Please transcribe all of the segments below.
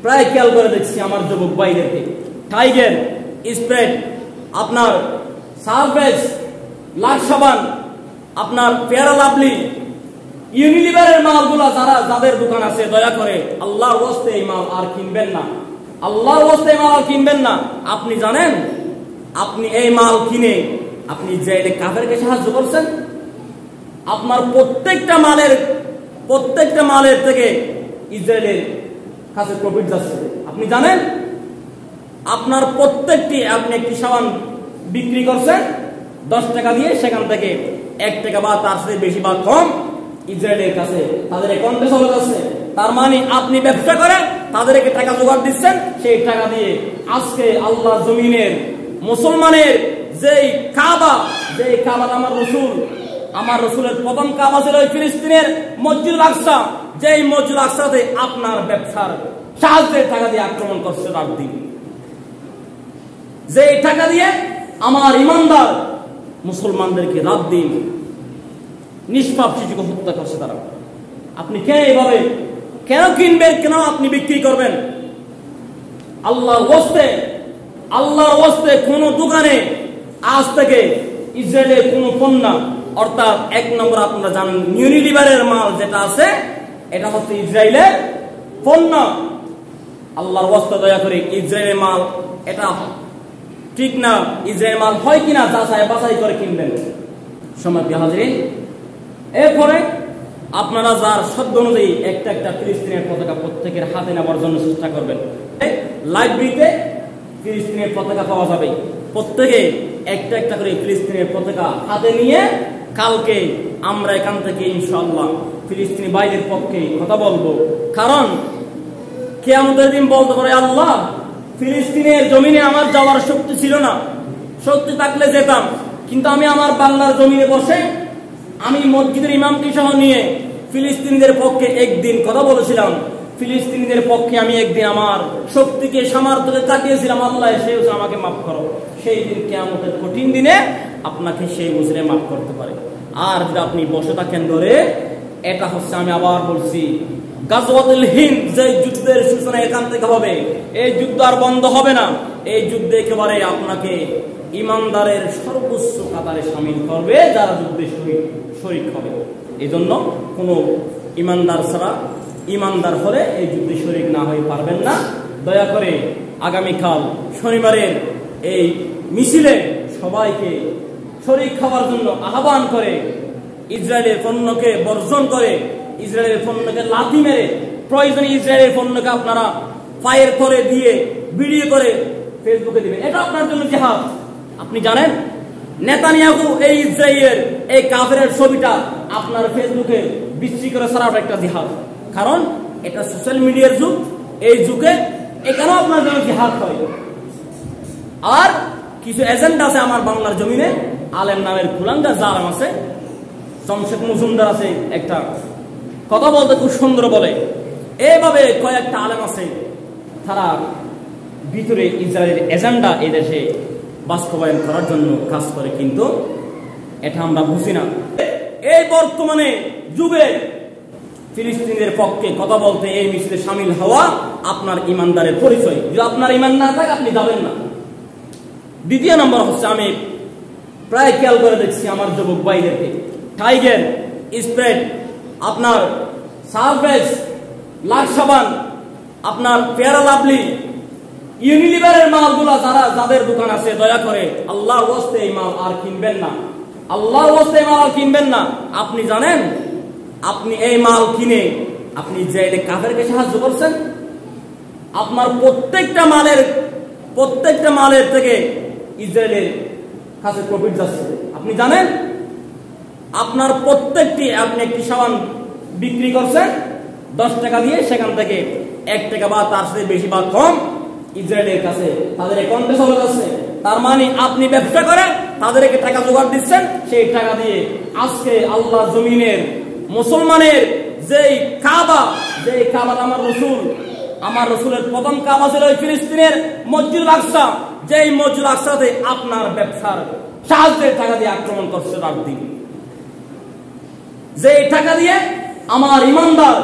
প্রায় খেয়াল করে দেখছি আমার যুবক ভাইদেরকে, টাইগার, স্প্রেড, আপনার সারফেস, লাক্স সাবান, আপনার ফেয়ার লাভলি, ইউনিলিভারের মালগুলা যাদের দোকান আছে দয়া করে আল্লাহর ওয়াস্তে এই মাল আর কিনবেন না, আল্লাহর ওয়াস্তে এই মাল আর কিনবেন না। আপনি জানেন আপনি এই মাল কিনে আপনি ইসরায়েলের কাফেরকে সাহায্য করছেন। আপনার প্রত্যেকটা মালের থেকে ইসরায়েলের কাছে প্রফিট যাচ্ছে। আপনি জানেন আপনার প্রত্যেকটি আপনি একটি সাবান বিক্রি করছেন 10 টাকা দিয়ে, সেখান থেকে 1 টাকা বা তার চেয়ে বেশি বা কম ইসরায়েলের কাছে তাদের অ্যাকাউন্টে চলে যাচ্ছে। তার মানে আপনি ব্যবসা করে তাদেরকে টাকা জোগাড় দিচ্ছেন, সেই টাকা দিয়ে আজকে আল্লাহর জমিনের মুসলমানের যেই কাবা আমার রসুলের প্রথম কাবা ছিল ফিলিস্তিনের মসজিদুল আকসা, যেই মসজিদুল আকসাতে আপনার ব্যবসার সাহায্যের টাকা দিয়ে আক্রমণ করছে রাত দিন, যে টাকা দিয়ে আমার ইমানদার মুসলমানদেরকে রাত দিন নিষ্পাপ শিশুকে হত্যা করছে তারা। আপনি কেন এইভাবে কেন কিনবেন, কেন আপনি বিক্রি করবেন? আল্লাহর ওয়াস্তে কোন দোকানে আজ থেকে ইসরায়েলের কোন পণ্য, অর্থাৎ 1 নম্বর আপনারা জানেন ইউনিলিভারের মাল যেটা আছে এটা হচ্ছে ইসরায়েলের পণ্য। আল্লাহর ওয়াস্তে দয়া করে ইসরায়েলের মাল এটা ঠিক না, ইসরায়েলের মাল হয় কিনা যাচাই বাছাই করে কিনবেন। সম্মানিত হাজিরিন, এরপরে আপনারা যার শব্দ অনুযায়ী একটা ফিলিস্তিনের পতাকা প্রত্যেকের হাতে নেওয়ার জন্য চেষ্টা করবেন। লাইব্রেরিতে ফিলিস্তিনের পতাকা পাওয়া যাবে, প্রত্যেকে একটা করে ফিলিস্তিনের পতাকা হাতে নিয়ে কালকে আমরা এখান থেকে ইনশাআল্লাহ ফিলিস্তিনি ভাইদের পক্ষে কথা বলবো। কারণ কিয়ামতের দিন বলতে পারে আল্লাহ ফিলিস্তিনের জমিনে আমার যাওয়ার শক্তি ছিল না, শক্তি থাকলে যেতাম, কিন্তু আমি আমার বাংলার জমিনে বসে আমি মসজিদের ইমামকে সহ নিয়ে ফিলিস্তিনিদের পক্ষে একদিন কথা বলেছিলাম, ফিলিস্তিনিদের পক্ষে আমি একদিন আমার শক্তিকে সামর্থ্যকে কাটিয়েছিলাম। আল্লাহ সে আমাকে মাফ করো, সেই দিন কিয়ামতের কঠিন দিনে আপনাকে সেই বুঝলে মাফ করতে পারে। আর যদি আপনি বসে থাকেন ধরে, এটা হচ্ছে আমি আবার বলছি গাজওয়াতুল হিন্দ, যে যুদ্ধের সূচনা এখান থেকে হবে, এই যুদ্ধ আর বন্ধ হবে না। এই যুদ্ধে একেবারে আপনাকে ইমানদারের সর্বোচ্চ কাতারে শামিল করবে যারা যুদ্ধে শরীক হবে। এই জন্য কোনো ইমানদার ছাড়া, ইমানদার হলে এই যুদ্ধে শরীক না হয়ে পারবেন না। দয়া করে আগামীকাল শনিবারের এই মিছিলে সবাইকে শরীক খাওয়ার জন্য আহ্বান করে, ইসরায়েলের পণ্যকে বর্জন করে, ইসরায়েলের পণ্যকে লাথি মেরে, প্রয়োজনে ইসরায়েলের পণ্যকে আপনারা ফায়ার করে দিয়ে ভিডিও করে ফেসবুকে দিবেন, এটা আপনার জন্য জিহাদ। আপনি জানেন নেতানিয়াহু এই ইসরায়েলের এই কাফেরের ছবিটা আপনার ফেসবুকে বিক্রি করে ছাড়াটা একটা জিহাদ। কারণ এটা সোশ্যাল মিডিয়ার যুগ, এই যুগে এখানেও আপনার জন্য জিহাদ হয়। আর কিছু এজেন্ডা আছে আমার বাংলার জমিনে, আলেম নামের কুলাঙ্গা জালেম আছে, জমশেদ মজুমদার আছে, একটা কথা বলতে খুব সুন্দর বলে, এইভাবে কয়েকটা আলেম আছে, তারা ভিতরে ইসরায়েলের এজেন্ডা এই দেশে বাস্তবায়ন করার জন্য কাজ করে, কিন্তু এটা আমরা বুঝি না। এই বর্তমানে যুগে ফিলিস্তিনিদের পক্ষে কথা বলতে এই মিছিলে সামিল হওয়া আপনার ইমানদারের পরিচয়। যদি আপনার ইমান না থাকে আপনি যাবেন না। দ্বিতীয় নম্বর হচ্ছে আমি প্রায় খেয়াল করে দেখছি আমার যুবক ভাইদেরকে, টাইগার, স্প্রেড, আপনার সারফেস, লাক্স সাবান, আপনার ফেয়ার লাভলি, ইউনিলিভারের মালগুলা যাদের দোকান আছে দয়া করে আল্লাহর ওয়াস্তে এই মাল আর কিনবেন না, আল্লাহর ওয়াস্তে এই মাল আর কিনবেন না। আপনি জানেন আপনি এই মাল কিনে আপনি ইসরায়েলের কাফেরকে সাহায্য করছেন। আপনার প্রত্যেকটা মালের থেকে ইসরায়েলের কাছে প্রফিট যাচ্ছে। আপনি জানেন আপনার প্রত্যেকটি আপনি একটি সাবান বিক্রি করছেন 10 টাকা দিয়ে, সেখান থেকে 1 টাকা বা তার চেয়ে বেশি বা কম ইসরায়েলের কাছে তাদের অ্যাকাউন্টে চলে যাচ্ছে। তার মানে আপনি ব্যবসা করে তাদেরকে টাকা জোগাড় দিচ্ছেন, সেই টাকা দিয়ে আজকে আল্লাহ জমিনের মুসলমানের যেই কাবা আমার রসুলের প্রথম কাবা ছিল ফিলিস্তিনের মসজিদুল আকসা, যেই মসজিদুল আকসাতে আপনার ব্যবসার সাহায্যের টাকা দিয়ে আক্রমণ করছে রাত দিন, যে টাকা দিয়ে আমার ইমানদার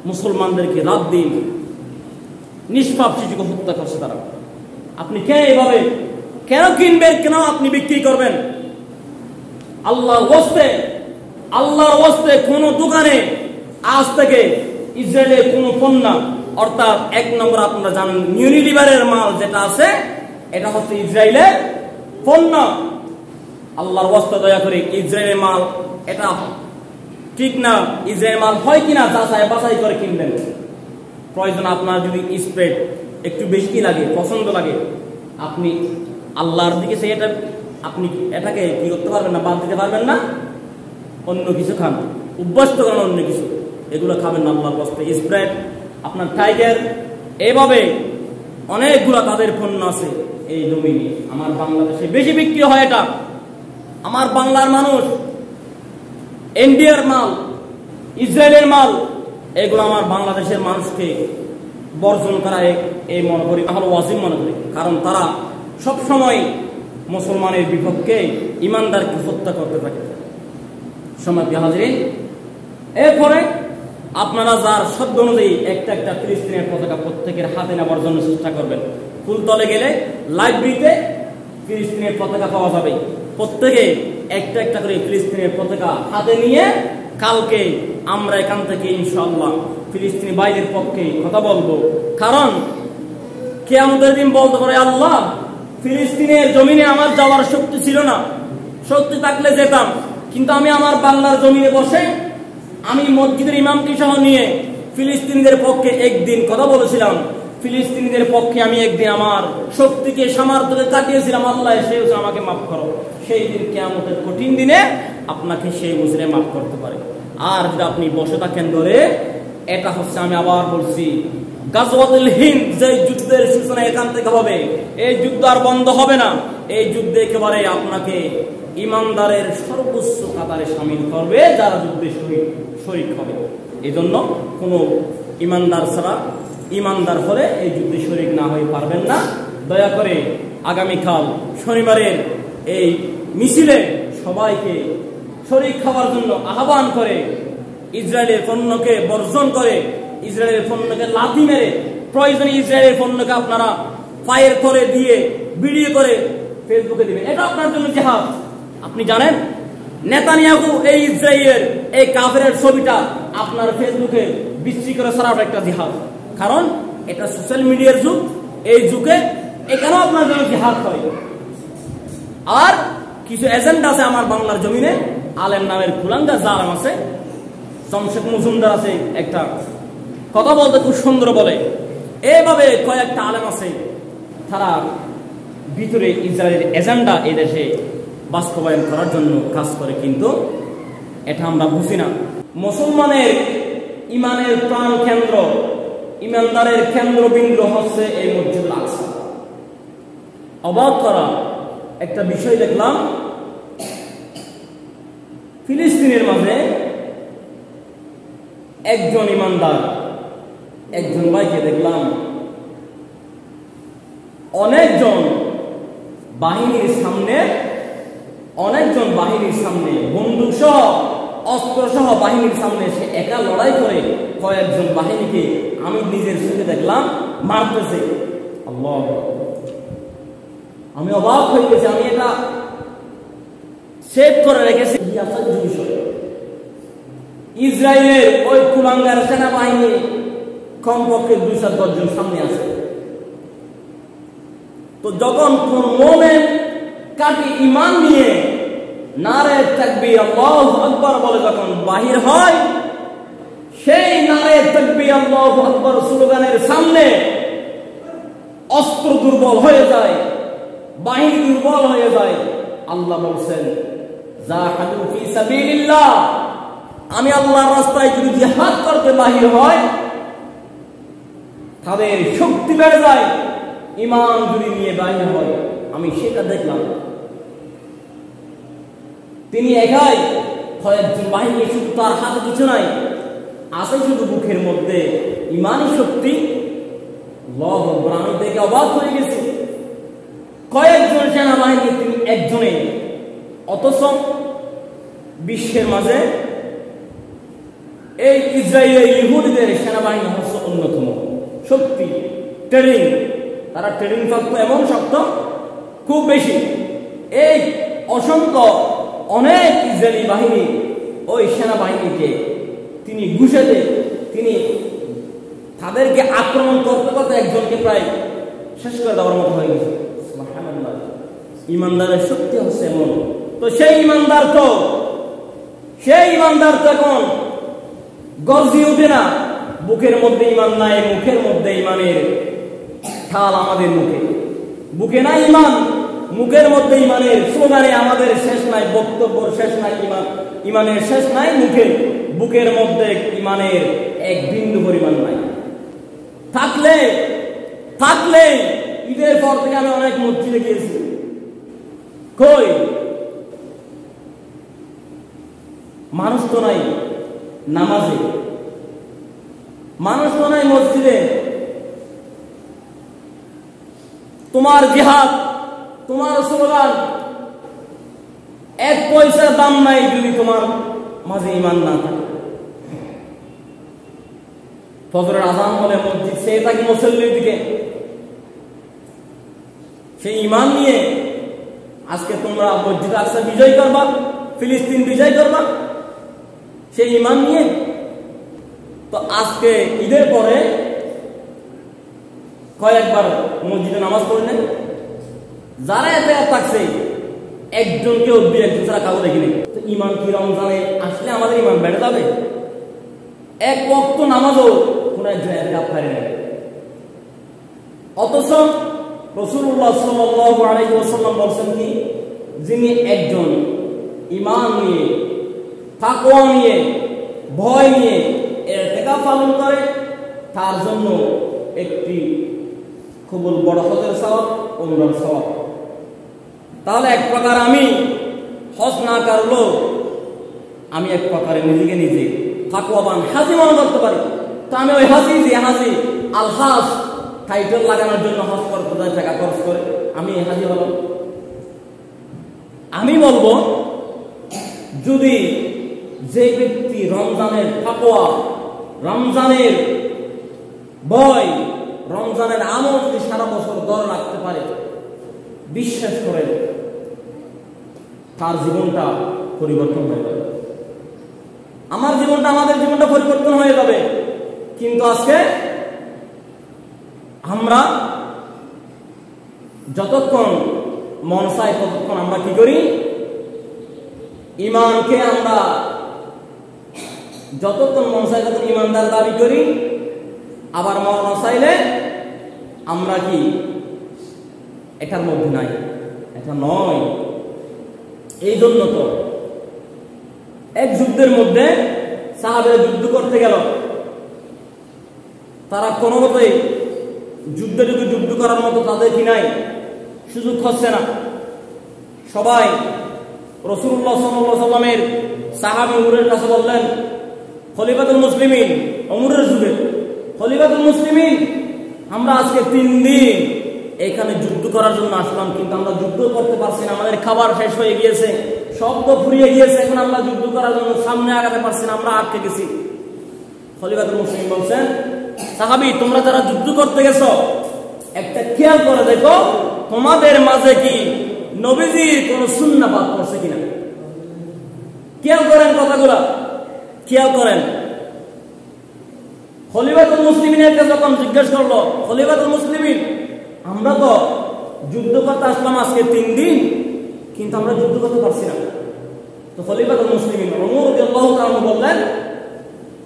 মুসলমানদেরকে রাত দিন নিষ্পাপ শিশুকে হত্যা করছে তারা। আপনি কেন এইভাবে কেন কিনবেন, কেন আপনি বিক্রি করবেন? আল্লাহর ওয়াস্তে কোন দোকানে আজ থেকে ইসরায়েলের কোন পণ্য, অর্থাৎ এক নম্বর আপনারা জানেন ইউনিলিভারের মাল যেটা আছে এটা হচ্ছে ইসরায়েলের পণ্য। আল্লাহর ওয়াস্তে দয়া করে ইসরায়েলের মাল এটা ঠিক না, ইসরায়েলের মাল হয় কিনা যাচাই বাছাই করে কিনবেন। প্রয়োজন আপনার যদি স্প্রেড একটু বেশি লাগে, পছন্দ লাগে, আপনি আল্লাহর দিকে এটা আপনি এটাকে কি করতে পারবেন না, বাদ দিতে পারবেন না, অন্য কিছু খান, অভ্যস্ত করেন অন্য কিছু, এগুলো খাবেন না আল্লাহর ওয়াস্তে। স্প্রেড, আপনার টাইগার, এইভাবে অনেকগুলো তাদের পণ্য আছে এই জমিনে। আমার বাংলাদেশে বেশি বিক্রি হয় এটা। আমার বাংলার মানুষ ইন্ডিয়ার মাল, ইসরায়েলের মাল, এগুলো আমার বাংলাদেশের মানুষকে বর্জন করায় এই মনে করি, আমরা ওয়াজিব মনে করি। কারণ তারা সবসময় মুসলমানের বিপক্ষে ইমানদারকে হত্যা করতে থাকে। সম্মানিত হাজিরিন, এরপরে আপনারা যার শব্দ অনুযায়ী একটা একটা ফিলিস্তিনের পতাকা প্রত্যেকের হাতে নেওয়ার জন্য চেষ্টা করবেন। ফুলতলে গেলে লাইব্রেরিতে ফিলিস্তিনের পতাকা পাওয়া যাবে। প্রত্যেকে একটা একটা করে ফিলিস্তিনের পতাকা হাতে নিয়ে কালকে আমরা এখান থেকে ইনশাআল্লাহ ফিলিস্তিনি ভাইদের পক্ষে কথা বলবো। কারণ কিয়ামতের দিন বলতে পারে, আল্লাহ, ফিলিস্তিনের জমিনে আমার যাওয়ার শক্তি ছিল না, শক্তি থাকলে যেতাম, কিন্তু আমি আমার বাংলার জমিনে বসে আমি মসজিদের ইমামকে সহ নিয়ে ফিলিস্তিনিদের পক্ষে একদিন কথা বলেছিলাম। ফিলিস্তিনিদের পক্ষে আমি একদিন আমার শক্তিকে সামর্থ্যকে কাটিয়েছিলাম। আল্লাহ সে আমাকে মাফ করো। সেই দিন কিয়ামতের কঠিন দিনে আপনাকে সেই মুসলিম মাফ করতে পারে। আর যদি আপনি বসে থাকেন ধরে, এটা হচ্ছে, আমি আবার বলছি, গাজওয়াতুল হিন্দ যে যুদ্ধের সূচনা এখান থেকে হবে, এই যুদ্ধ আর বন্ধ হবে না। এই যুদ্ধে একেবারে আপনাকে ইমানদারের সর্বোচ্চ কাতারে শামিল করবে, যারা যুদ্ধে শরীক হবে। এই জন্য কোনো ইমানদার ছাড়া, ইমানদার হলে এই যুদ্ধে শরীক না হয়ে পারবেন না। দয়া করে আগামীকাল শনিবারের এই মিছিলে সবাইকে শরীক খাওয়ার জন্য আহ্বান করে, ইসরায়েলের পণ্যকে বর্জন করে, ইসরায়েলের পণ্যকে লাথি মেরে, প্রয়োজনে ইসরায়েলের পণ্যকে আপনারা পায়ের তলে দিয়ে ভিডিও করে ফেসবুকে দিবেন। এটা আপনার জন্য জিহাদ। আপনি জানেন নেতানিয়াহু এই ইসরায়েলের এই কাফেরের ছবিটা আপনার ফেসবুকে বিক্রি করে ছাড়াটা একটা জিহাদ। কারণ এটা সোশ্যাল মিডিয়ার যুগ। এই যুগে এখানেও আপনার জন্য জিহাদ হয়। আর কিছু এজেন্ডা আছে আমার বাংলার জমিনে, আলেম নামের কুলাঙ্গা জালেম আছে, শমশেদ মজুমদার আছে, একটা কথা বলতে খুব সুন্দর বলে, এইভাবে কয়েকটা আলেম আছে, তারা ভিতরে ইসরায়েলের এজেন্ডা এই দেশে বাস্তবায়ন করার জন্য কাজ করে। কিন্তু এটা আমরা বুঝি না। মুসলমানের ইমানের প্রাণ কেন্দ্র, ইমানদারের কেন্দ্রবিন্দু হচ্ছে এই মসজিদুল আকসা। অবাক করা একটা বিষয় দেখলাম, ফিলিস্তিনের মাঝে একজন ইমানদার, একজন ভাইকে দেখলাম অনেকজন বাহিনীর সামনে বন্দুক সহ, অস্ত্র সহ বাহিনীর সামনে সে একা লড়াই করে কয়েকজন বাহিনীকে আমি নিজের চোখে দেখলাম মারতেছে। আল্লাহ, আমি অবাক হয়ে গেছি। আমি এটা সেভ করে রেখেছি। ইসরায়েলের ওই কুলাঙ্গার সেনাবাহিনী কমপক্ষে 210 জন সামনে আছে। তো যখন কোন মোমেন কাটি ইমান নিয়ে নারে তাকবীর আল্লাহু আকবার বলে যখন বাহির হয়, সেই নারে তাকবীর আল্লাহু আকবার স্লোগানের সামনে অস্ত্র দুর্বল হয়ে যায়, বাহিনী দুর্বল হয়ে যায়। আল্লাহ বলছেন, জাহাদু ফি সাবিলিল্লাহ, আমি আল্লাহর রাস্তায় যদি জিহাদ করতে বাহির হয় তাদের শক্তি বেড়ে যায়। ইমান যদি নিয়ে বাহির হয়, আমি সেটা দেখলাম। তিনি একাই, কয়েকজন বাহিনী, শুধু তার হাতে কিছু নাই, আছে শুধু বুকের মধ্যে ইমানি শক্তি। আমি দেখে অবাক হয়ে গেছি। কয়েকজন সেনাবাহিনী, তিনি একজনে, অথচ বিশ্বের মাঝে এই ইসরায়েলের ইহুদিদের সেনাবাহিনী হচ্ছে অন্যতম শক্তি। ট্রেনিং, তারা ট্রেনিং শক্ত, এমন শক্ত খুব বেশি। এই অসংখ্য অনেক ইসরায়েলি বাহিনী ওই সেনাবাহিনীকে তিনি ঘুষেতে তিনি তাদেরকে আক্রমণ করতে করতে একজনকে প্রায় শেষ করে দেওয়ার মতো হয়ে গেছে। সুবহানাল্লাহ, ইমানদারের শক্তি হচ্ছে এমন। তো সেই ইমানদার তো এখন গর্জি উঠে না, বুকের মধ্যে ইমান নাই, মুখের মধ্যে ইমানের ঠাল আমাদের মুখে, বুকে নাই ইমান, মুখের মধ্যে ইমানের স্লোগানে আমাদের শেষ নাই, বক্তব্য শেষ নাই, ইমানের শেষ নাই, বুকের মধ্যে ইমানের এক বিন্দু পরিমাণ নাই। থাকলে ঈদের পর থেকে আমি অনেক মসজিদে গিয়েছি, কই মানুষ তো নাই নামাজে, মানুষ তো নাই মসজিদে। তোমার জিহাদ, তোমার স্লোগান এক পয়সার দাম নাই যদি তোমার মাঝে ইমান না থাকে। ফজরের আযান হলে মসজিদ সে থাকি মুসল্লির দিকে, সেই ইমান নিয়ে আজকে তোমরা মসজিদ আকসা বিজয় করবা, ফিলিস্তিন বিজয় করবা, সেই ইমান নিয়ে। তো আজকে ঈদের পরে কয়েকবার মসজিদে নামাজ পড়লেন, যারা এতে থাকছে একজনকেও দুই একজন ছাড়া কাউ দেখিনি। তো ইমান কি রমজানে আসলে আমাদের ইমান বেড়ে যাবে? এক ওয়াক্ত নামাজও কোন একজন পারে না। অথচ রাসূলুল্লাহ সাল্লাল্লাহু আলাইহি ওয়াসাল্লাম বলেন কি, যিনি একজন ইমান নিয়ে, তাকওয়া নিয়ে, ভয় নিয়ে ইতিকাফ পালন করে, তার জন্য একটি খুব বড় হজের সওয়াব, উমরার সওয়াব। তাহলে এক প্রকার আমি হজ না করলেও আমি এক প্রকারে নিজেকে নিজে তাকওয়াবান হাজি মনে করতে পারি। তো আমি ওই হাজি আল হাজ টাইটেল লাগানোর জন্য হজ করতে যাই, টাকা খরচ করে আমি হাজি হলাম। আমি বলবো, যদি যে ব্যক্তি রমজানের তাকওয়া, রমজানের ভয়, রমজানের আমল যদি সারা বছর ধরে রাখতে পারে, বিশ্বাস করেন তার জীবনটা পরিবর্তন হয়ে যাবে। আমার জীবনটা, আমাদের জীবনটা পরিবর্তন হয়ে যাবে। কিন্তু আজকে আমরা যতক্ষণ মন চাই ততক্ষণ আমরা কি করি, ইমানকে আমরা যতক্ষণ মন চাই ততক্ষণ ইমানদার দাবি করি, আবার মন চাইলে আমরা কি এটার মধ্যে নাই, এটা নয়। এই জন্য তো এক যুদ্ধের মধ্যে সাহাবেরা যুদ্ধ করতে গেল, তারা কোনো মতেই যুদ্ধ করার মতো তাদের কি নাই, সুযোগ হচ্ছে না। সবাই রাসূলুল্লাহ সাল্লাল্লাহু আলাইহি ওয়াসাল্লামের সাহাবী উমরের কাছে বললেন, খলিফাতুল মুসলিমিন, উমরের যুগে খলিফাতুল মুসলিমিন, আমরা আজকে 3 দিন এখানে যুদ্ধ করার জন্য আসলাম, কিন্তু আমরা যুদ্ধ করতে পারছি না, আমাদের খাবার শেষ হয়ে গিয়েছে, শব্দ ফুরিয়ে গিয়েছে, এখন আমরা যুদ্ধ করার জন্য সামনে আগাতে পারছি না, আমরা আটকে গেছি। খলিফাতুল মুসলিমিন বলছেন, সাহাবী তোমরা যারা যুদ্ধ করতে গেছো, একটা খেয়াল করে দেখো তোমাদের মাঝে কি নবীজির কোন সুন্নাহ বাদ পড়ছে কিনা। খেয়াল করেন কথাগুলা, খেয়াল করেন। খলিফাতুল মুসলিমিনকে যখন জিজ্ঞেস করলো, খলিফাতুল মুসলিমিন, আমরা তো যুদ্ধ করতে আসলাম আজকে 3 দিন, কিন্তু আমরা যুদ্ধ করতে পারছি না। তো খলিফাতুল মুসলিমিন ওমর রাদিয়াল্লাহু তাআলা বললেন,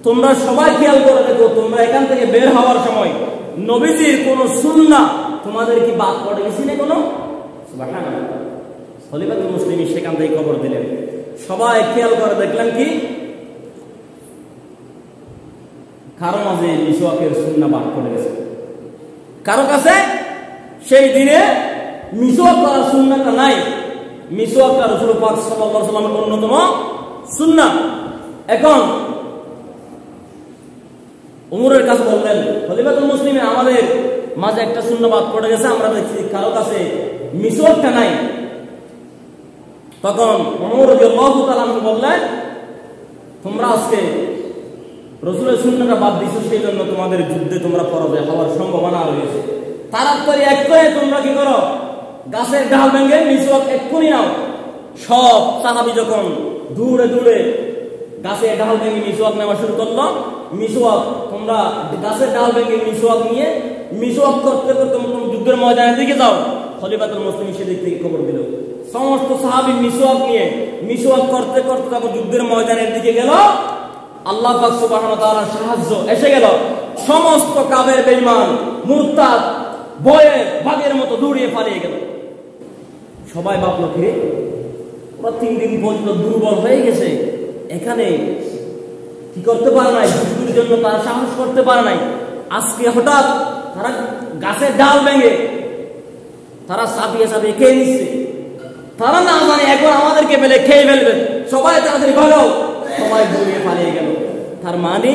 তোমরা সবাই খেয়াল করে দেখো, তোমরা এখান থেকে বের হওয়ার সময় নবীজির কোন সুন্নাহ তোমাদের কি বাদ পড়ে গেছে না কোনো? সুবহানাল্লাহ। খলিফাতুল মুসলিমিন সেখান থেকে খবর দিলেন, সবাই খেয়াল করে দেখলেন কি কারো মাঝে মিসওয়াকের সুন্নাহ বাদ পড়ে গেছে, কারো কাছে সেই দিনে মিসওয়াক করার সুন্নাহটা নাই। মিসওয়াকটা রাসূল পাক সাল্লাল্লাহু আলাইহি ওয়াসাল্লামের অন্যতম সুন্নাহ। এখন উমরের কাছে বললেন, খলিফাতুল মুসলিমিন, আমাদের মাঝে একটা সুন্নাহ বাদ পড়ে গেছে, আমরা দেখছি কারো কাছে মিসওয়াকটা নাই। তখন উমর রাদিয়াল্লাহু তাআলা বললেন, তোমরা আজকে রাসূলের সুন্নাহটা বাদ দিছো, সেই জন্য তোমাদের যুদ্ধে তোমরা পরাজয় হওয়ার সম্ভাবনা রয়েছে। তাড়াতাড়ি এক করে তোমরা কি করো, গাছের ডাল ভেঙে মিসওয়াক এক্ষুনি নাও। সব সাহাবী যখন দূরে দূরে গাছের ডাল ভেঙে মিসওয়াক নেওয়া শুরু করলো, মিসওয়াক তোমরা গাছের ডাল ভেঙে মিসওয়াক নিয়ে মিসওয়াক করতে করতে যুদ্ধের ময়দানের দিকে যাও। খলিফাতুল মুসলিমিন সেদিক থেকে খবর দিল, সমস্ত সাহাবী মিসওয়াক নিয়ে মিসওয়াক করতে করতে যখন যুদ্ধের ময়দানের দিকে গেল, আল্লাহ পাক সুবহানাহু ওয়া তাআলার সাহায্য এসে গেল। সমস্ত কাফের বেঈমান মুরতাদ ভয়ে বাঘের মতো দৌড়িয়ে পালিয়ে গেল। সবাই ভাবল কি ওরা 3 দিন পর্যন্ত দুর্বল হয়ে গেছে, এখানে কি করতে পারে নাই, যুদ্ধের জন্য তারা সাহস করতে পারে নাই। আজকে হঠাৎ তারা গাছের ডাল ভেঙে তারা চাপিয়ে চাপিয়ে খেয়ে নিচ্ছে। তারা না জানে এখন আমাদেরকে পেলে খেয়ে ফেলবে, সবাই তাড়াতাড়ি ভালো, সবাই দৌড়িয়ে পালিয়ে গেল। তার মানে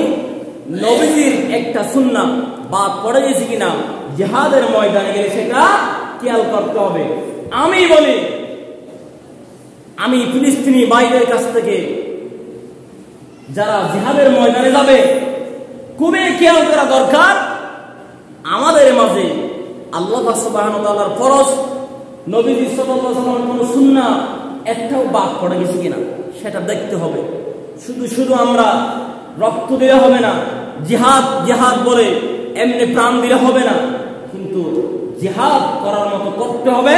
নবীজির একটা সুন্নাহ বাদ পড়ে গেছে কিনা, জিহাদের ময়দানে গেলে সেটা খেয়াল করতে হবে। আমি বলি, আমি ফিলিস্তিনি ভাইদের কাছ থেকে যারা জিহাদের ময়দানে যাবে খুবই খেয়াল করা দরকার, আমাদের মাঝে আল্লাহ সুবহানাহু ওয়া তাআলার ফরজ নবীজি সাল্লাল্লাহু আলাইহি ওয়াসাল্লামের কোন সুন্নাহ একটাও বাদ পড়ে গেছে কিনা সেটা দেখতে হবে। শুধু শুধু আমরা রক্ত দিলে হবে না, জিহাদ জিহাদ বলে এমনি প্রাণ দিলে হবে না, কিন্তু জিহাদ করার মতো করতে হবে।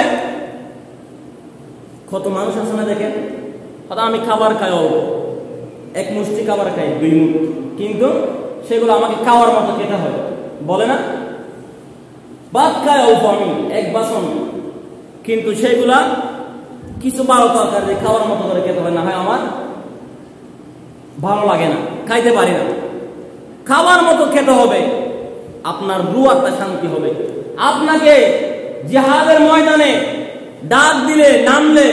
কত মানুষ আছে না দেখেন, হয়তো আমি খাবার খাই অল্প, এক মুষ্টি খাবার খাই 2 মুঠ, কিন্তু সেগুলো আমাকে খাওয়ার মতো খেতে হয়, বলে না? ভাত খাই অল্প আমি 1 বাসন, কিন্তু সেগুলা কিছু ভালো তরকারি খাওয়ার মতো করে খেতে হয়, না হয় আমার ভালো লাগে না, খাইতে পারি না। খাওয়ার মতো খেতে হবে, আপনার রূহ আত্মা শান্তি হবে। আপনাকে জিহাদের ময়দানে ডাক দিলে নামলে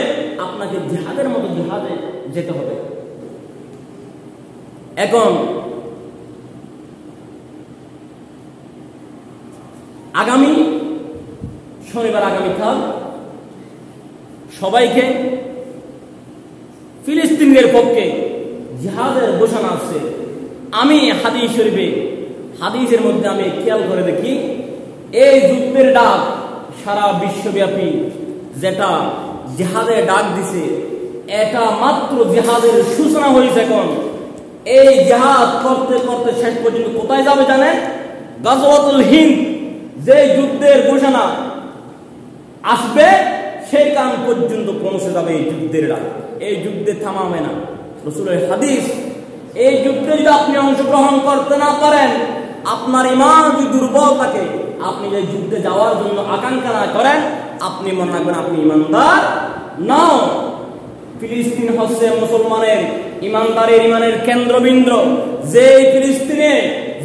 আপনাকে জিহাদের মতো জিহাদে যেতে হবে। এখন আগামী শনিবার, আগামীকাল সবাইকে ফিলিস্তিনের পক্ষে জিহাদের ঘোষণা আছে। আমি হাদিস শরীফে হাদিসের মধ্যে আমি খেয়াল করে দেখি, এই যুদ্ধের ডাক সারা বিশ্বব্যাপী যেটা জিহাদের ডাক দিছে, এটা মাত্র জিহাদের সূচনা হয়েছে। এখন এই জিহাদ করতে করতে শেষ পর্যন্ত কোথায় যাবে জানেন? গাজওয়াতুল হিন্দ, যে যুদ্ধের ঘোষণা আসবে সেখান পর্যন্ত পৌঁছে যাবে এই যুদ্ধের ডাক। এই যুদ্ধে থামাবে না, রাসূলের হাদিস। এই যুদ্ধে যদি আপনি অংশগ্রহণ করতে না পারেন, আপনার ঈমান যদি দুর্বল থাকে, আপনি যে যুদ্ধে যাওয়ার জন্য আকাঙ্ক্ষা না করেন, আপনি মনে রাখবেন আপনি ঈমানদার নও। ফিলিস্তিন হচ্ছে মুসলমানের ঈমানদারের ঈমানের কেন্দ্রবিন্দু। যেই ফিলিস্তিনে,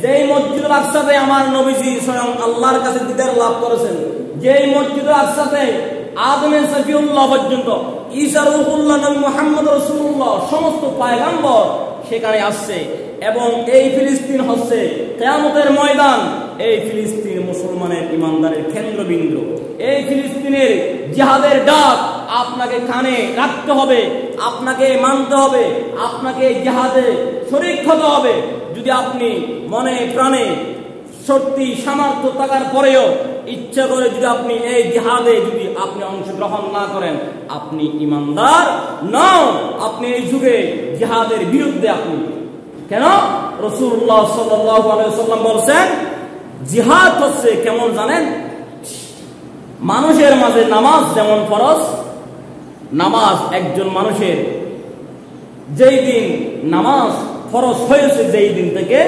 যেই মসজিদুল আকসাতে আমার নবীজি স্বয়ং আল্লাহর কাছে দিদার লাভ করেছেন, যেই মসজিদুল আকসাতে আদমে সফিউল্লাহ পর্যন্ত, ঈসা রূহুল্লাহ, নবী মুহাম্মদ রাসূলুল্লাহ সমস্ত পয়গম্বর সেখানে আসছে। এবং এই ফিলিস্তিন হচ্ছে কিয়ামতের ময়দান। এই ফিলিস্তিন মুসলমানের ঈমানদারের কেন্দ্রবিন্দু। এই ফিলিস্তিনের জিহাদের ডাক আপনাকে কানে রাখতে হবে, আপনাকে মানতে হবে, আপনাকে জিহাদে শরীক হতে হবে। যদি আপনি মনে প্রাণে শক্তি সামর্থ্য থাকার পরেও ইচ্ছা করে যদি আপনি এই জিহাদে যদি আপনি অংশগ্রহণ না করেন, আপনি ঈমানদার নও। আপনি এই যুগে জিহাদের বিরুদ্ধে। আপনি কেন? রাসূলুল্লাহ সাল্লাল্লাহু আলাইহি ওয়াসাল্লাম বলেছেন, জিহাদ হচ্ছে কেমন জানেন? মানুষের মাঝে নামাজ যেমন ফরজ, নামাজ একজন মানুষের যেই দিন নামাজ ফরজ হয়েছে, যেই দিন থেকে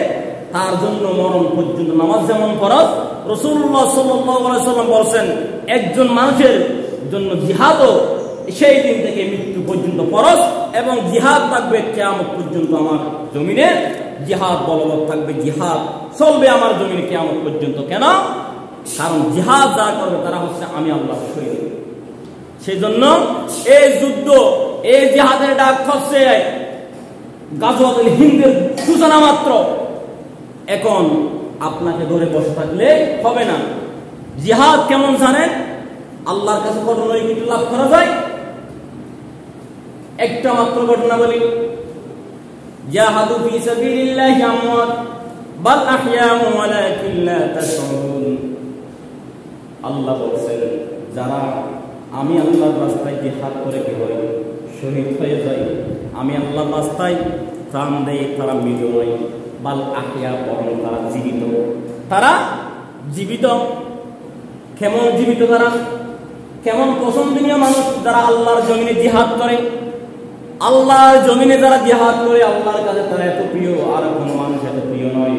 তার জন্য মরণ পর্যন্ত নামাজ যেমন ফরজ, রাসূলুল্লাহ সাল্লাল্লাহু আলাইহি ওয়াসাল্লাম বলেছেন একজন মানুষের জন্য জিহাদও সেই দিন থেকে মৃত্যু পর্যন্ত ফরজ। এবং জিহাদ থাকবে কিয়ামত পর্যন্ত। আমার জমিনে জিহাদ বলবৎ থাকবে, জিহাদ চলবে আমার জমিনে কিয়ামত পর্যন্ত। কেন? কারণ জিহাদ যারা করবে তারা হচ্ছে আমি আল্লাহর শহীদ। সেই জন্য এই যুদ্ধ, এই জিহাদের ডাক হচ্ছে গাজওয়াতুল হিন্দের সূচনা মাত্র। এখন আপনাকে ধরে বসে থাকলে হবে না। জিহাদ কেমন জানেন? আল্লাহর কাছে কত নৈকট্য লাভ করা যায়। একটা মাত্র ঘটনা বলি। জাহাদু ফি সাবিলিল্লাহি আমওয়াত বাল আহইয়াউ ওয়ালাকিন লা তাশউরুন। আল্লাহ বলেন যারা আমি আল্লাহর রাস্তায় জিহাদ করে কি হয় শহীদ হয়ে যায়, আমি আল্লাহর রাস্তায় প্রাণ দেয়, তারা মৃত নয়, বাল আহইয়া বরং তারা জীবিত। তারা জীবিত। কেমন জীবিত? তারা কেমন পছন্দনীয় মানুষ যারা আল্লাহর জমিনে জিহাদ করে। আল্লাহর জমিনে যারা জিহাদ করে আল্লাহর কাছে তারা এত প্রিয়, আর কোনো মানুষ এত প্রিয় নয়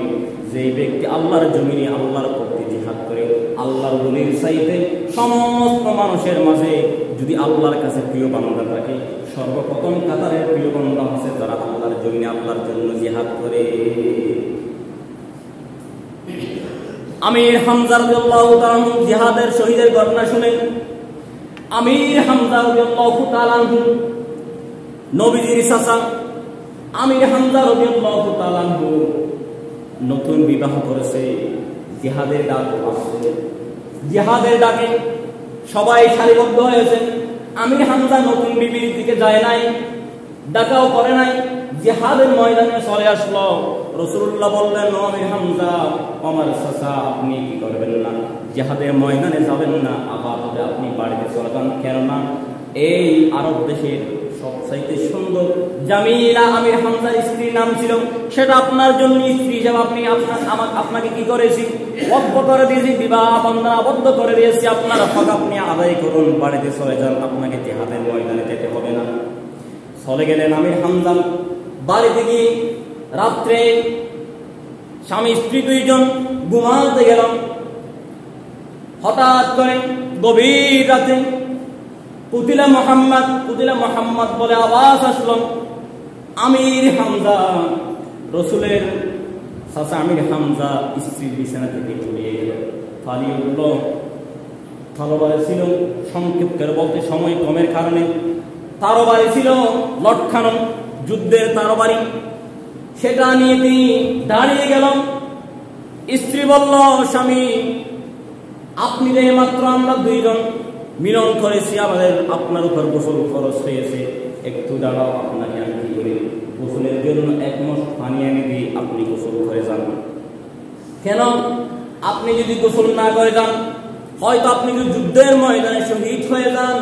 যে ব্যক্তি আল্লাহর জমিনে আল্লাহর পক্ষে জিহাদ করে। আল্লাহর ওলির চাইতে সমস্ত মানুষের মাঝে যদি আল্লাহর কাছে প্রিয় বান্দা থাকে, সর্বপ্রথম কাতারের প্রিয় বান্দা হচ্ছে যারা আল্লাহর জমিনে আল্লাহর জন্য জিহাদ করে। আমির হামজা রাদিয়াল্লাহু তাআলা জিহাদের শহীদের ঘটনা শুনেন। আমির হামজা রাদিয়াল্লাহু তাআলা নবীজির চাচা আমির হামজা রাদিয়াল্লাহু তাআলা নতুন বিবাহ করেছে। জিহাদের ডাক আসছে, জিহাদের ডাকে সবাই সারিবদ্ধ হয়েছে। আমির হামজা নতুন বিবির দিকে যায় নাই, ডাকাও করে নাই, জিহাদের ময়দানে চলে আসলো। রাসূলুল্লাহ বললেন, আমির হামজা আমার চাচা আপনি কি করবেন না, জিহাদের ময়দানে যাবেন না, আপাতত আপনি বাড়িতে চলে যান। কেননা এই আরব দেশের সবচাইতে সুন্দর জামিলা আমির হামজার স্ত্রীর নাম ছিল, সেটা আপনার জন্য স্ত্রী হিসেবে আপনাকে কি করেছি, বদ্ধ করে দিয়েছি, বিবাহ বন্ধন আবদ্ধ করে দিয়েছি। আপনার হক আপনি আদায় করুন, বাড়িতে চলে যান, আপনাকে জিহাদের ময়দানে যেতে হবে না। চলে গেলেন আমির হামজা বাড়িতে গিয়ে। রাত্রে স্বামী স্ত্রী দুইজন ঘুমাতে গেল। হঠাৎ করে গভীর রাতে কুতিলা মোহাম্মদ বলে আওয়াজ আসলো। আমির হামজা রসুলের চাচা আমির হামজা স্ত্রীর বিছানা থেকে চলিয়ে গেল। পালিয়ে উঠল। তরবারি ছিল সংক্ষেপ করে বলতে সময় কমের কারণে, তরবারি ছিল লটখানো যুদ্ধের তরবারি, সেটা নিয়ে তিনি দাঁড়িয়ে গেল। স্ত্রী বলল, স্বামী আপনি যে মাত্র আমরা দুইজন মিলন করেছি, আমাদের আপনার উপর গোসল খরচ হয়েছে, একটু দাঁড়াও, আপনাকে আমি কি করি গোসলের জন্য এক মাস পানি এনে দিই, আপনি গোসল করে যান। কেন? আপনি যদি গোসল না করে যান, হয়তো আপনি যদি যুদ্ধের ময়দানে শহীদ হয়ে যান,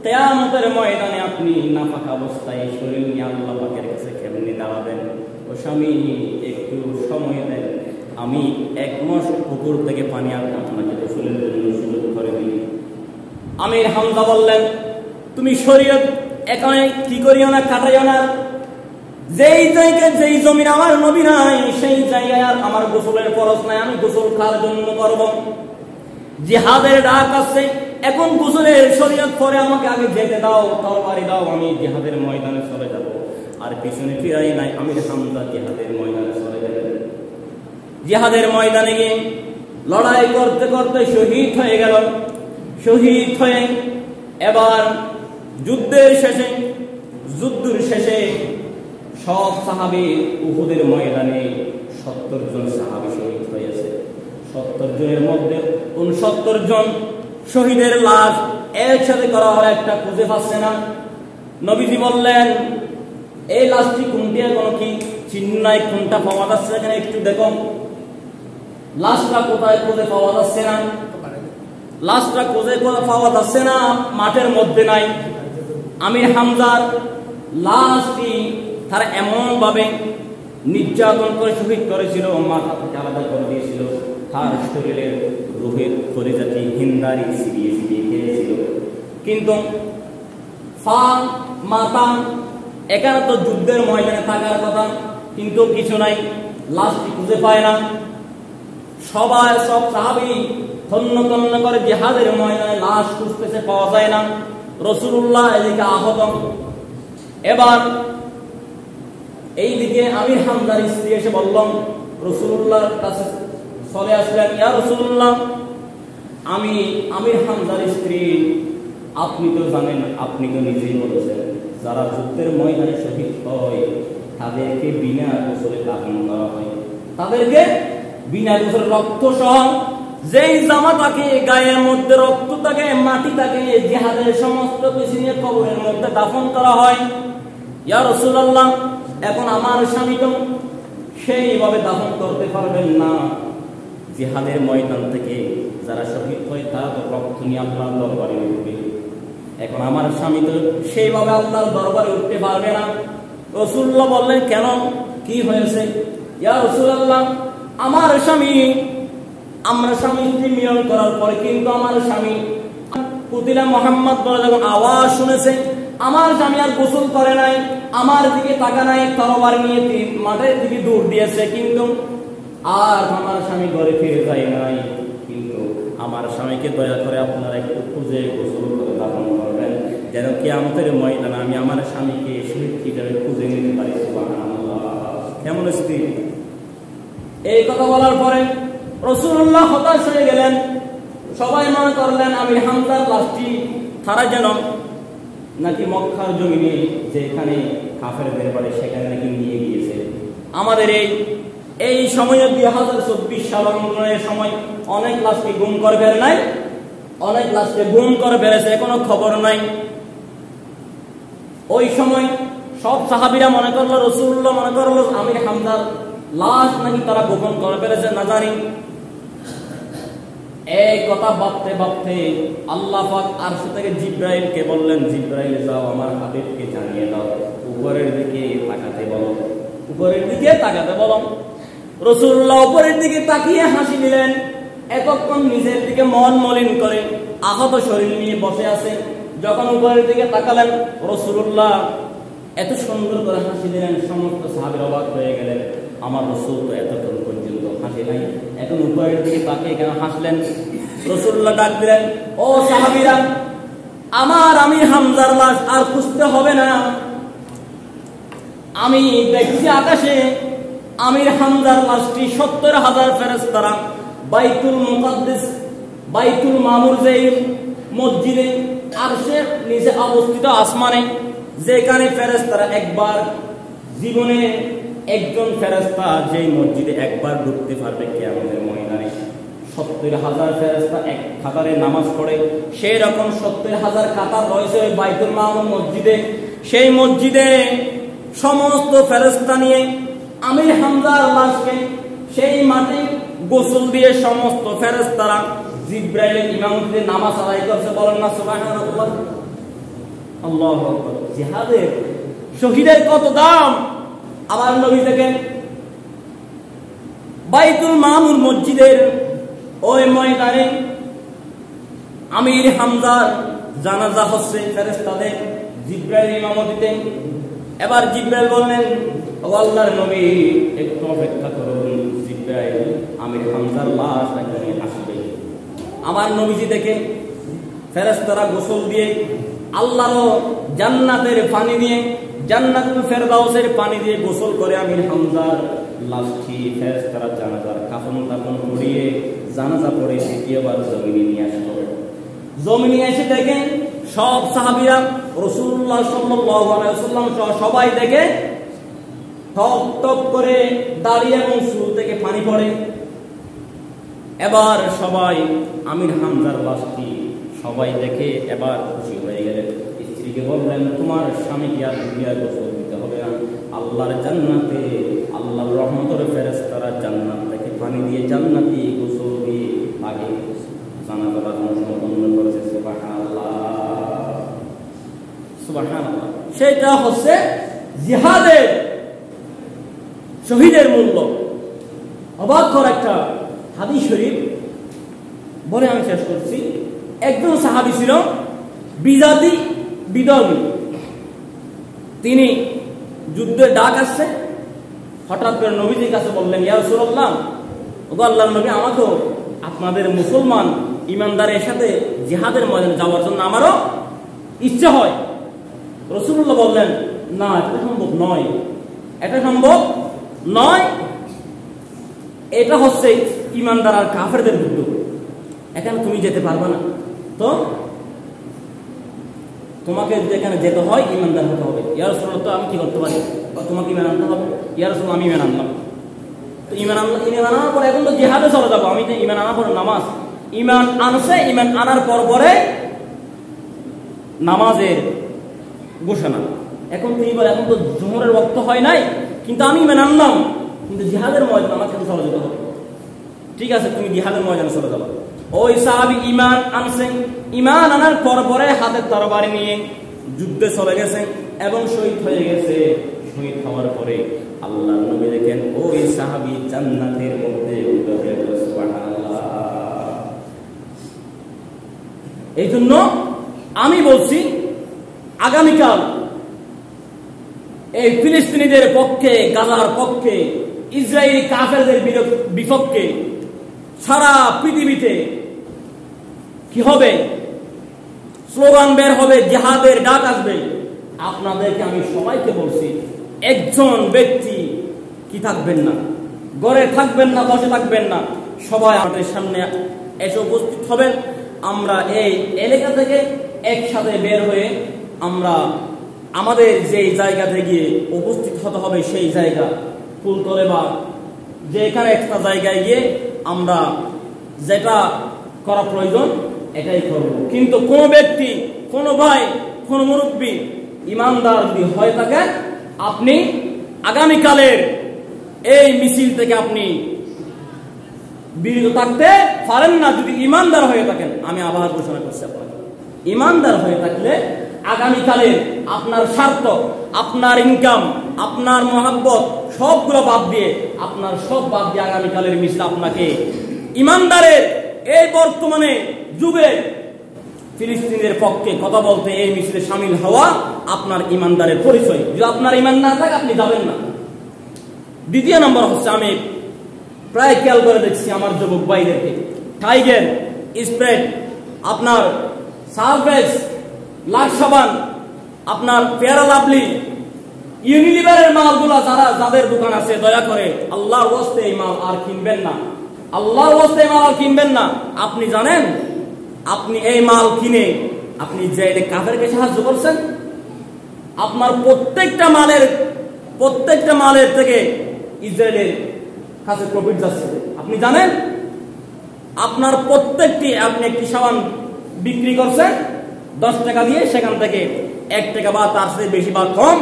কিয়ামতের ময়দানে আপনি নাপাক অবস্থায় শরীর নিয়ে আল্লাহ পাকের কাছে কেমনে দাঁড়াবেন? ও স্বামী একটু সময় দেন, আমি এক মাস পুকুর থেকে পানি আনতে আপনাকে গোসলের জন্য সুযোগ করে দিই। আমির হামজা বললেন, তুমি শরীয়ত এখানে কি করিও না, কাটাইও না। যেই জায়গায় যেই জমিন আমার নবী নাই, সেই জায়গায় আর আমার গোসলের ফরজ নাই, আমি গোসল কার জন্য করব? জিহাদের ডাক আছে, এখন গোসলের শরীয়ত পরে আমাকে আগে যেতে দাও, তরবারি দাও, আমি জিহাদের ময়দানে চলে যাব। আর পিছনে ফিরাই নাই, আমির হামজা জিহাদের ময়দানে চলে যাবেন। জিহাদের ময়দানে গিয়ে লড়াই করতে করতে শহীদ হয়ে গেল। শহীদ হয়ে এবার যুদ্ধের শেষে সব সাহাবী উহুদের ময়দানে 70 জন সাহাবী শহীদ হয়েছে। 70 জনের মধ্যে 69 জন শহীদের লাশ একসাথে করা হলে একটা খুঁজে পাচ্ছে না। নবীজি বললেন, এই লাশটি কোনটি, কোনো কি চিহ্ন নাই, কোনটা পাওয়া যাচ্ছে এখানে একটু দেখো। লাশটা কোথায় খুঁজে পাওয়া যাচ্ছে না, লাশটা খুঁজে পাওয়া যাচ্ছে না, মাঠের মধ্যে নাই। আমির হামজার লাশটি তারা এমন ভাবে নির্যাতন করে শহীদ করেছিল, মাথা থেকে আলাদা করে দিয়েছিল, তার শরীরের রুহের খলিজাটি হিন্দারি ছিটিয়ে ছিটিয়ে খেয়েছিল। কিন্তু পা মাথা এখানে তো যুদ্ধের ময়দানে থাকার কথা, কিন্তু কিছু নাই, লাশটি খুঁজে পায় না। সব সাহাবী তন্ন তন্ন করে জিহাদের ময়দানে লাশ খুঁজতেছে, পাওয়া যায় না। রাসূলুল্লাহ এদিকে আহত। এবার এইদিকে আমির হামজার স্ত্রী এসে বললাম, রাসূলুল্লাহর কাছে চলে আসলেন, ইয়া রাসূলুল্লাহ, আমি আমির হামজার স্ত্রী, আপনি তো জানেন, আপনি তো নিজেই বলেছেন যারা যুদ্ধের ময়দানে শহীদ হয় তাদেরকে বিনা গোসলে দাফন করা হয়, তাদেরকে বিনা গোসলে রক্ত সহ যেই জামা থাকে, গায়ের মধ্যে রক্ত থাকে, মাটি থাকে, জিহাদের সমস্ত কিছু নিয়ে কবরের মধ্যে দাফন করা হয়। ইয়া রাসূলুল্লাহ, এখন আমার স্বামী তো সেইভাবে দাফন করতে পারবেন না। জিহাদের ময়দান থেকে যারা শহীদ হয় তারা তো রক্ত নিয়ে আল্লাহর দরবারে উঠবে। এখন আমার স্বামী তো সেইভাবে আল্লাহর দরবারে উঠতে পারবে না। রাসূলুল্লাহ বললেন, কেন, কি হয়েছে? ইয়া রাসূলুল্লাহ, আমার স্বামী, আমরা স্বামী স্ত্রী মিলন করার পরে কিন্তু আমার স্বামী কুতিলা মুহাম্মদ বলে যখন আওয়াজ শুনেছে, আমার স্বামী আর গোসল করে নাই, আমার দিকে তাকা নাই, তরবারি নিয়ে মাঠের দিকে দৌড় দিয়েছে, কিন্তু আর আমার স্বামী ঘরে ফিরে যায় নাই। কিন্তু আমার স্বামীকে দয়া করে আপনারা একটু খুঁজে গোসল করে দাফন করবেন, যেন কিয়ামতের ময়দানে আমি আমার স্বামীকে শহীদ হিসেবে খুঁজে নিতে পারি। সুবহানাল্লাহ, কেমন স্ত্রী! এই কথা বলার পরে রাসূলুল্লাহ হতাশ হয়ে গেলেন। সবাই মনে করলেন আমির হামজার লাশটি তারা যেন নাকি মক্কার জমিনে যেখানে কাফেরদের বাড়ি সেখানে নাকি নিয়ে গিয়েছে। আমাদের এই সময়ে 2024 সাল অঙ্গনের সময় অনেক লাশকে গুম করে ফেলে নাই, অনেক লাশকে গুম করে ফেলেছে, কোনো খবর নাই। ওই সময় সব সাহাবীরা মনে করলো, রাসূলুল্লাহ মনে করলো আমির হামজার লাশ নাকি তারা গোপন করে ফেলেছে, না জানি। এই কথা ভাবতে ভাবতে আল্লাহ পাক আরশ থেকে জিবরাইলকে বললেন, জিবরাইল যাও আমার হাবিবকে জানিয়ে দাও উপরের দিকে তাকাতে বলো, উপরের দিকে তাকাতে বলো। রাসূলুল্লাহ উপরের দিকে তাকিয়ে হাসি দিলেন। এতক্ষণ নিজের দিকে মন মলিন করে আহত শরীর নিয়ে বসে আছে, যখন উপরের দিকে তাকালেন রাসূলুল্লাহ এত সুন্দর করে হাসি দিলেন, সমস্ত সাহাবীরা অবাক হয়ে গেলেন। আমার রাসূল তো এতক্ষণ পর্যন্ত হাসি নাই, এখন উপরের দিকে তাকিয়ে কেন হাসলেন? রাসূলুল্লাহ ডাক দিলেন, ও সাহাবীরা, আমার আমির হামজার লাশ আর খুঁজতে হবে না। আমি দেখছি আকাশে আমির হামজার লাশটি 70,000 ফেরেশতারা বাইতুল মুকাদ্দাস, বাইতুল মামুর, যে মসজিদে আরশের নিচে অবস্থিত আসমানে, যেখানে ফেরেশতারা একবার জীবনে একজন ফেরেশতা যেই মসজিদে একবার ঢুকতে পারবে কিয়ামতের ময়দানে 70,000 ফেরেশতা এক কাতারে নামাজ পড়ে, সেই রকম 70,000 কাতার রয়েছে ওই বাইতুল মামুর মসজিদে। সেই মসজিদে সমস্ত ফেরেশতা নিয়ে আমির হামজার লাশকে সেই মাঠে গোসল দিয়ে সমস্ত ফেরেশতারা জিবরাইলের ইমামতিতে নামাজ আদায় করছে। বলেন না সুবহানাল্লাহ, আল্লাহু আকবার। জিহাদের শহীদের কত দাম! আমার নবী দেখেন বাইতুল মামুর মসজিদের ওই ময়দানে আমির হামজার জানাজা হচ্ছে ফেরেশতাদের জিবরাইল ইমামতিতে। এবার জিবরাইল বললেন, ও আল্লাহর নবী একটু অপেক্ষা করুন, জিবরাইল আমির হামজার লাশ এখানে আসবে। আমার নবীজি দেখে ফেরেশতারা গোসল দিয়ে আল্লাহর জান্নাতের পানি দিয়ে, জান্নাতুল ফেরদাউসের পানি দিয়ে গোসল করে আমির হামজার লাশটি ফেরেশতারা জানাজার কাফন দাফন করিয়ে জানাজা পড়ে দ্বিতীয়বার জমিনে নিয়ে আসলো। জমিনে এসে দেখেন সব সাহাবীরা রাসূলুল্লাহ সাল্লাল্লাহু আলাইহি ওয়াসাল্লাম সবাই দেখে টপ টপ করে দাঁড়িয়ে এবং চুল থেকে পানি পড়ে। এবার সবাই আমির হামজার লাশটি সবাই দেখে এবার খুশি হয়ে গেলেন। স্ত্রীকে বললেন, তোমার স্বামীকে আর দুনিয়ায় গোসল দিতে হবে না, আল্লাহর জান্নাতে আল্লাহর রহমতের ফেরেশতারা জান্নাত থেকে পানি দিয়ে জান্নাতি গোসল দিয়ে আগে জানাজার সম্পন্ন করেছে। সুবহানাল্লাহ, সুবহানাল্লাহ। সেটা হচ্ছে জিহাদের শহীদের মূল্য। অবাক করা একটা হাদিস শরীফ বলে আমি শেষ করছি। একজন সাহাবী ছিল বিজাতি বিদর্মী, তিনি যুদ্ধে ডাক আসছে, হঠাৎ করে নবীজির কাছে বললেন, ইয়া রাসূলুল্লাহ, ওগো আল্লাহর নবী, আমাকেও আপনাদের মুসলমান ইমানদারের সাথে জিহাদের ময়দানে যাওয়ার জন্য আমারও ইচ্ছা হয়। রাসূলুল্লাহ বললেন, না, এটা সম্ভব নয়, এটা সম্ভব নয়, এটা হচ্ছে ইমানদার আর কাফেরদের যুদ্ধ, এখানে তুমি যেতে পারবে না। তো তোমাকে যদি এখানে যেতে হয় ইমানদার হতে হবে। ইয়া রাসূলুল্লাহ, তো আমি কি করতে পারি? তোমাকে ইমান আনতে হবে। ইয়া রাসূলুল্লাহ, আমি ইমান আনলাম। তো ইমান আনার পরে এখন তো জিহাদে চলে যাবো। আমি তো ইমান আনার পরে নামাজ, ইমান আনছে, ইমান আনার পরে নামাজের ঘোষণা। এখন তিনি বলে এখন তো জোহরের ওয়াক্ত হয় নাই, কিন্তু আমি ইমান আনলাম, কিন্তু জিহাদের ময়দান আমাকে চলে যেতে হবে। ঠিক আছে, তুমি জিহাদের ময়দানে চলে যাবে। ওই সাহাবী ইমান আনছেন, ইমান আনার পরে হাতে তরবারি নিয়ে যুদ্ধে চলে গেছেন এবং শহীদ হয়ে গেছে। শহীদ হওয়ার পরে আল্লাহর নবী দেখেন ওই সাহাবী জান্নাতের মধ্যে উঠে গেল। সুবহানাল্লাহ। এই জন্য আমি বলছি আগামীকাল এই ফিলিস্তিনিদের পক্ষে, গাজার পক্ষে, ইসরায়েলি কাফেরদের বিপক্ষে সারা পৃথিবীতে কি হবে? স্লোগান বের হবে, জিহাদের ডাক আসবে। আপনাদেরকে আমি সবাইকে বলছি, একজন ব্যক্তি কি থাকবেন না, ঘরে থাকবেন না, বসে থাকবেন না, সবাই আমাদের সামনে এসে উপস্থিত হবেন। আমরা এই এলাকা থেকে একসাথে বের হয়ে আমরা আমাদের যে জায়গাতে গিয়ে উপস্থিত হতে হবে সেই জায়গা ফুলতলে বা যেখানে একটা জায়গায় গিয়ে আমরা যেটা করা প্রয়োজন এটাই করব। কিন্তু কোন ব্যক্তি, কোন ভাই, কোন মুরব্বী ইমানদার যদি হয়ে থাকেন, আপনি আগামীকালের এই মিছিল থেকে আপনি বিরত থাকতে পারেন না যদি ইমানদার হয়ে থাকেন। আমি আবার ঘোষণা করছি, আপনাকে ইমানদার হয়ে থাকলে আগামীকালের আপনার স্বার্থ, আপনার ইনকাম, আপনার মহাব্বত সবগুলো বাদ দিয়ে, আপনার সব বাদ দিয়ে আগামীকালের মিছিল আপনাকে ইমানদারের এই বর্তমানে যুগে ফিলিস্তিনের পক্ষে কথা বলতে এই মিছিলে শামিল হওয়া আপনার ইমানদারের পরিচয়। যদি আপনার ইমান না থাকে আপনি যাবেন না। দ্বিতীয় নম্বর হচ্ছে, আমি প্রায় খেয়াল করে দেখছি আমার যুবক ভাইদেরকে টাইগার, স্প্রেড, আপনার সারফেক্স, লাক্স সাবান, আপনার ফেয়ার লাভলি, ইউনিলিভারের মালগুলা যাদের দোকান আছে দয়া করে আল্লাহর ওয়াস্তে এই মাল আর কিনবেন না। আল্লাহর ওয়াস্তে এই মাল আর কিনবেন না। আপনি জানেন আপনি এই মাল কিনে আপনি যে কাফেরকে সাহায্য করছেন, আপনার প্রত্যেকটা মালের থেকে ইসরায়েলের কাছে প্রফিট যাচ্ছে। আপনি জানেন আপনার প্রত্যেকটি, আপনি একটি সাবান বিক্রি করছেন 10 টাকা দিয়ে, সেখান থেকে 1 টাকা বা তার চেয়ে বেশি বা কম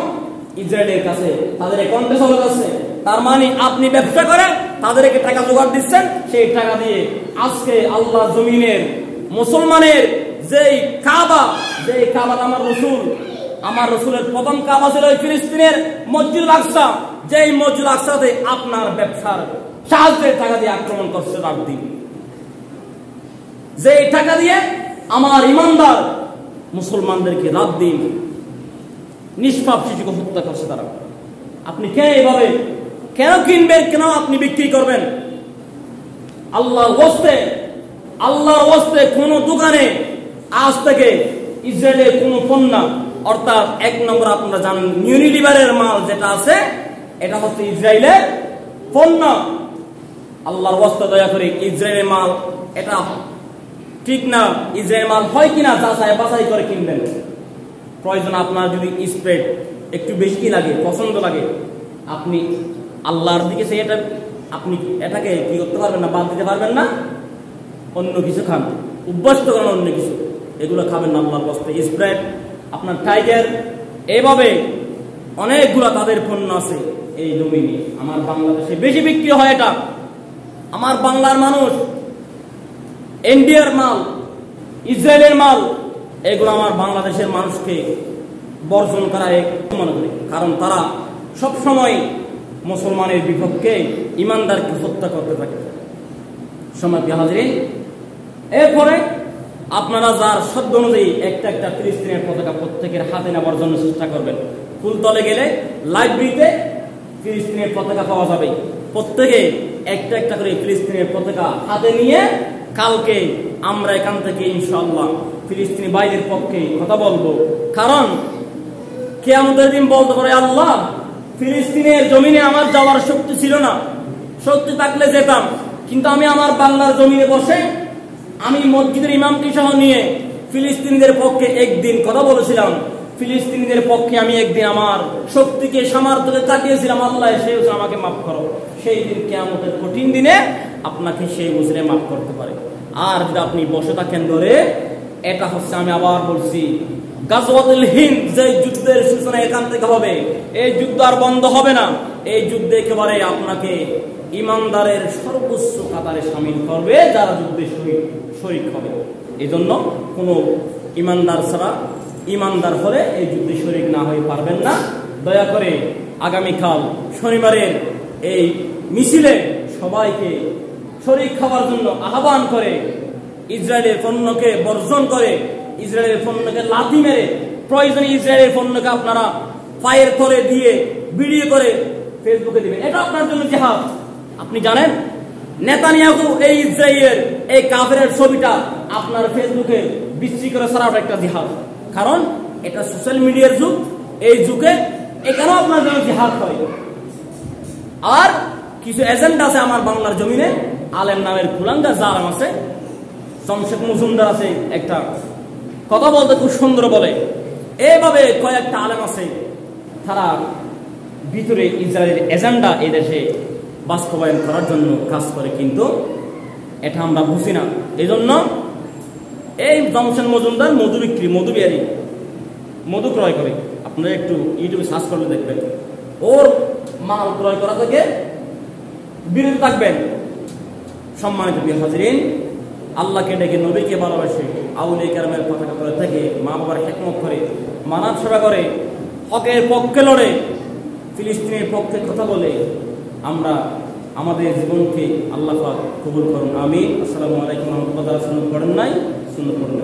ইসরায়েলের কাছে তাদের অ্যাকাউন্টে চলে যাচ্ছে। তার মানে আপনি ব্যবসা করে তাদেরকে টাকা জোগাড় দিচ্ছেন, সেই টাকা দিয়ে আজকে আল্লাহ জমিনের মুসলমানের যেই কাবা আমার রসুলের প্রথম কাবা ছিল ফিলিস্তিনের মসজিদুল আকসা, যেই মসজিদুল আকসাতে আপনার ব্যবসার সাহায্যের টাকা দিয়ে আক্রমণ করছে রাত দিন। যে টাকা দিয়ে আমার ইমানদার মুসলমানদেরকে রাত দিন নিষ্পাপ শিশুকে হত্যা করছে তারা। আপনি কেন এভাবে কেন কিনবেন, কেন আপনি বিক্রি করবেন? আল্লাহর ওয়াস্তে কোন দোকানে আজ থেকে ইসরায়েলের কোন পণ্য, অর্থাৎ 1 নম্বর আপনারা জানেন ইউনিলিভারের মাল যেটা আছে এটা হচ্ছে ইসরায়েলের পণ্য। আল্লাহর ওয়াস্তে দয়া করে ইসরায়েলের মাল এটা ঠিক না, ইসরায়েলের মাল হয় কিনা বাছাই করে কিনবেন। প্রয়োজন আপনার যদি স্প্রেড একটু বেশি লাগে, পছন্দ লাগে, আপনি আল্লাহর দিকে আপনি এটাকে কি করতে পারবেন না, বাদ দিতে পারবেন না। অন্য কিছু খান, অভ্যস্ত করেন অন্য কিছু, এগুলো খাবেন না আল্লাহর ওয়াস্তে। স্প্রেড, আপনার টাইগার, এইভাবে অনেকগুলো তাদের পণ্য আছে এই জমিনে। আমার বাংলাদেশে বেশি বিক্রি হয় এটা। আমার বাংলার মানুষ ইন্ডিয়ার মাল, ইসরায়েলের মাল, এগুলো আমার বাংলাদেশের মানুষকে বর্জন করা মনে করি, কারণ তারা সবসময় মুসলমানের বিপক্ষে ইমানদারকে হত্যা করতে থাকে। সম্মানিত হাজিরিন, এরপরে আপনারা যার সাধ্য অনুযায়ী একটা ফিলিস্তিনের পতাকা প্রত্যেকের হাতে নেওয়ার জন্য চেষ্টা করবেন। ফুলতলে গেলে লাইব্রেরিতে ফিলিস্তিনের পতাকা পাওয়া যাবে। প্রত্যেকে একটা করে ফিলিস্তিনের পতাকা হাতে নিয়ে কালকে আমরা এখান থেকে ইনশাআল্লাহ ফিলিস্তিনি ভাইদের পক্ষে কথা বলবো। কারণ কিয়ামতের দিন বলতে পারে, আল্লাহ ফিলিস্তিনের জমিনে আমার যাওয়ার শক্তি ছিল না, শক্তি থাকলে যেতাম, কিন্তু আমি আমার বাংলার জমিনে বসে আমি মসজিদের ইমামতি সহ নিয়ে ফিলিস্তিনিদের পক্ষে একদিন কথা বলেছিলাম। ফিলিস্তিনিদের পক্ষে আমি একদিন আমার শক্তিকে সামর্থ্যকে কাটিয়েছিলাম। আল্লাহ সেই আমাকে মাফ করো। সেই দিন কিয়ামতের কঠিন দিনে আপনাকে সেই বুঝলে মাফ করতে পারে। আর যদি আপনি বসে থাকেন ধরে এটা হচ্ছে, আমি আবার বলছি, গাজওয়াতুল হিন্দ যে যুদ্ধের সূচনা এখান থেকে হবে। এই যুদ্ধ আর বন্ধ হবে না। এই যুদ্ধে একেবারে আপনাকে ইমানদারের সর্বোচ্চ কাতারে শামিল করবে, যারা যুদ্ধে শরীক হবে। এই জন্য কোনো ইমানদার ছাড়া, ইমানদার হলে এই যুদ্ধে শরীক না হয়ে পারবেন না। দয়া করে আগামীকাল শনিবারের এই মিছিলে সবাইকে শরীক খাওয়ার জন্য আহ্বান করে, ইসরায়েলের পণ্যকে বর্জন করে, ইসরায়েলের পণ্যকে লাথি মেরে, প্রয়োজনে ইসরায়েলের পণ্যকে আপনারা পায়ের তলে দিয়ে ভিডিও করে ফেসবুকে দিবেন। এটা আপনার জন্য জিহাদ। আপনি জানেন নেতানিয়াহু এই ইসরায়েলের এই কাফেরের ছবিটা আপনার ফেসবুকে বিক্রি করে ছাড়াটা একটা জিহাদ। কারণ এটা সোশ্যাল মিডিয়ার যুগ। এই যুগে এখানেও আপনার জন্য জিহাদ হয়। আর কিছু এজেন্ট আছে আমার বাংলার জমিনে, আলেম নামের কুলাঙ্গা জালেম আছে, জমশেদ মজুমদার আছে, একটা কথা বলতে খুব সুন্দর বলে। এইভাবে কয়েকটা আলেম আছে, তারা ভিতরে ইসরায়েলের এজেন্ডা এই দেশে বাস্তবায়ন করার জন্য কাজ করে, কিন্তু এটা আমরা বুঝি না। এই জন্য এই জমশেদ মজুমদার মধু বিক্রি, মধুবিহারী মধু ক্রয় করে, আপনারা একটু ইউটিউবে সার্চ করলে দেখবেন। ওর মাল ক্রয় করা থেকে বিরত থাকবেন। সম্মানিত প্রিয় হাজিরিন, আল্লাহকে ডেকে, নবীকে ভালোবাসে, আউলিয়া কেরামের পতাকা করে থেকে, মা বাবার খেদমত করে, মানব সেবা করে, হকের পক্ষে লড়ে, ফিলিস্তিনের পক্ষে কথা বলে, আমরা আমাদের জীবনকে আল্লাহ পাক কবুল করুন। আমিন। আসসালামু আলাইকুম ওয়া রাহমাতুল্লাহি ওয়া বারাকাতুহু। সুন্নাত পড়েন নাই, সুন্নাত পড়েন।